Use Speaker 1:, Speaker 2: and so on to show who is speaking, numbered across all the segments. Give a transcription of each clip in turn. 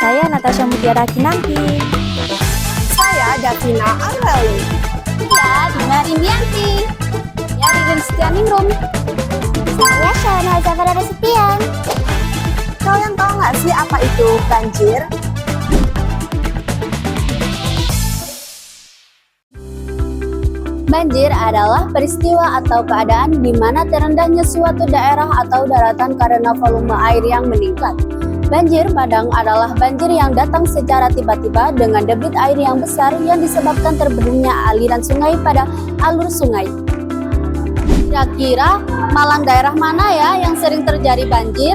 Speaker 1: Saya Natasha Mutiara Kinanti.
Speaker 2: Saya Davina Areli.
Speaker 3: Saya Dina Rindianti.
Speaker 1: Ya, Ridin Setianingrum.
Speaker 3: Saya Shana Zafara Setian.
Speaker 2: Kalian tahu nggak sih apa itu banjir?
Speaker 1: Banjir adalah peristiwa atau keadaan di mana terendahnya suatu daerah atau daratan karena volume air yang meningkat. Banjir bandang adalah banjir yang datang secara tiba-tiba dengan debit air yang besar yang disebabkan terbentuknya aliran sungai pada alur sungai. Kira-kira Malang daerah mana ya yang sering terjadi banjir?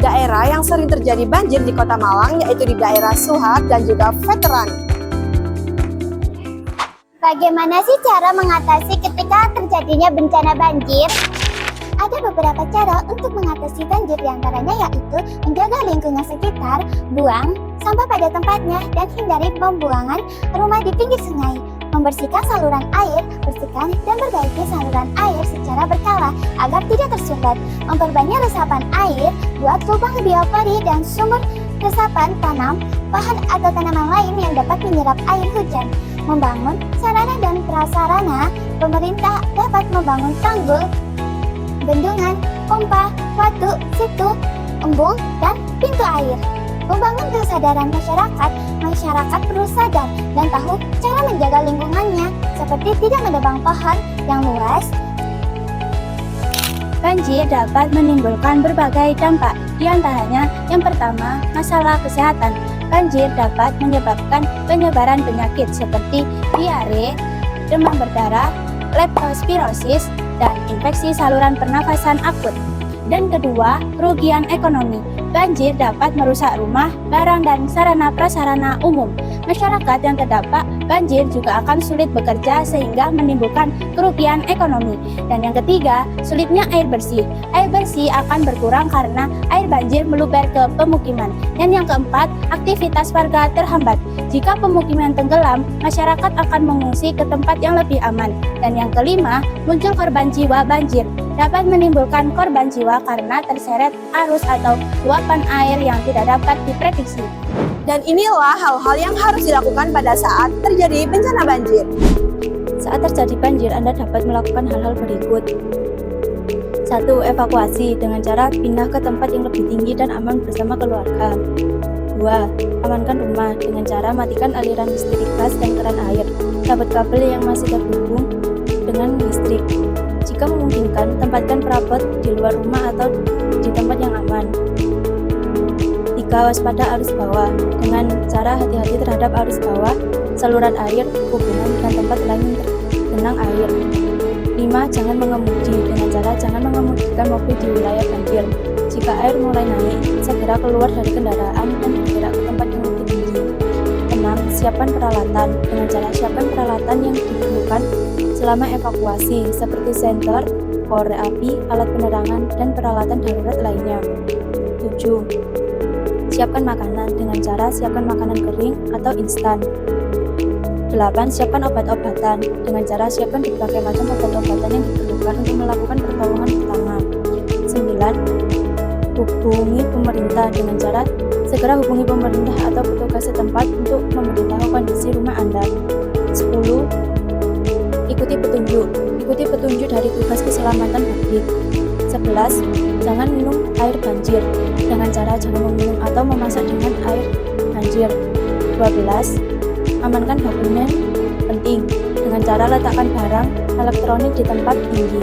Speaker 2: Daerah yang sering terjadi banjir di Kota Malang yaitu di daerah Suhat dan juga Veteran.
Speaker 3: Bagaimana sih cara mengatasi ketika terjadinya bencana banjir? Ada beberapa cara untuk mengatasi banjir, diantaranya yaitu menjaga lingkungan sekitar, buang sampah pada tempatnya, dan hindari pembuangan rumah di pinggir sungai. Membersihkan saluran air, bersihkan dan perbaiki saluran air secara berkala agar tidak tersumbat. Memperbanyak resapan air, buat lubang biopori dan sumur resapan tanam, pohon atau tanaman lain yang dapat menyerap air hujan. Membangun sarana dan prasarana, pemerintah dapat membangun tanggul, bendungan, pompa, waduk, situ, embung, dan pintu air. Membangun kesadaran masyarakat, masyarakat perlu sadar dan tahu cara menjaga lingkungannya, seperti tidak menebang pohon yang luas.
Speaker 1: Banjir dapat menimbulkan berbagai dampak, diantaranya yang pertama, masalah kesehatan. Banjir dapat menyebabkan penyebaran penyakit seperti diare, demam berdarah, leptospirosis, dan infeksi saluran pernafasan akut. Dan kedua, kerugian ekonomi. Banjir dapat merusak rumah, barang, dan sarana prasarana umum. Masyarakat yang terdampak banjir juga akan sulit bekerja sehingga menimbulkan kerugian ekonomi. Dan yang ketiga, sulitnya air bersih. Air bersih akan berkurang karena air banjir meluber ke pemukiman. Dan yang keempat, aktivitas warga terhambat. Jika pemukiman tenggelam, masyarakat akan mengungsi ke tempat yang lebih aman. Dan yang kelima, muncul korban jiwa banjir. Dapat menimbulkan korban jiwa karena terseret arus atau luapan air yang tidak dapat diprediksi.
Speaker 2: Dan inilah hal-hal yang harus dilakukan pada saat terjadi bencana banjir.
Speaker 1: Saat terjadi banjir, Anda dapat melakukan hal-hal berikut. 1. Evakuasi dengan cara pindah ke tempat yang lebih tinggi dan aman bersama keluarga. 2. Amankan rumah dengan cara matikan aliran listrik, gas, dan keran air. Cabut kabel yang masih terhubung dengan listrik. Jika memungkinkan, tempatkan perabot di luar rumah atau di tempat yang aman. 3. Waspada arus bawah dengan cara hati-hati terhadap arus bawah, saluran air, hubungan, dan tempat lain yang tergenang air. 5. Jangan mengemudi dengan cara jangan mengemudikan mobil di wilayah banjir. Jika air mulai naik, segera keluar dari kendaraan dan bergerak ke tempat yang lebih tinggi. 6. Siapkan peralatan dengan cara siapkan peralatan yang diperlukan selama evakuasi seperti senter, korek api, alat penerangan, dan peralatan darurat lainnya. 7. Siapkan makanan dengan cara siapkan makanan kering atau instan. 8. Siapkan obat-obatan dengan cara siapkan berbagai macam obat-obatan yang diperlukan untuk melakukan pertolongan pertama. 9. Hubungi pemerintah dengan cara segera hubungi pemerintah atau petugas setempat untuk memberitahu kondisi rumah Anda. 10. Ikuti petunjuk. Ikuti petunjuk dari tugas keselamatan publik. 11. Jangan minum air banjir dengan cara jangan meminum atau memasak dengan air banjir. 12. Amankan dokumen penting dengan cara letakkan barang elektronik di tempat tinggi.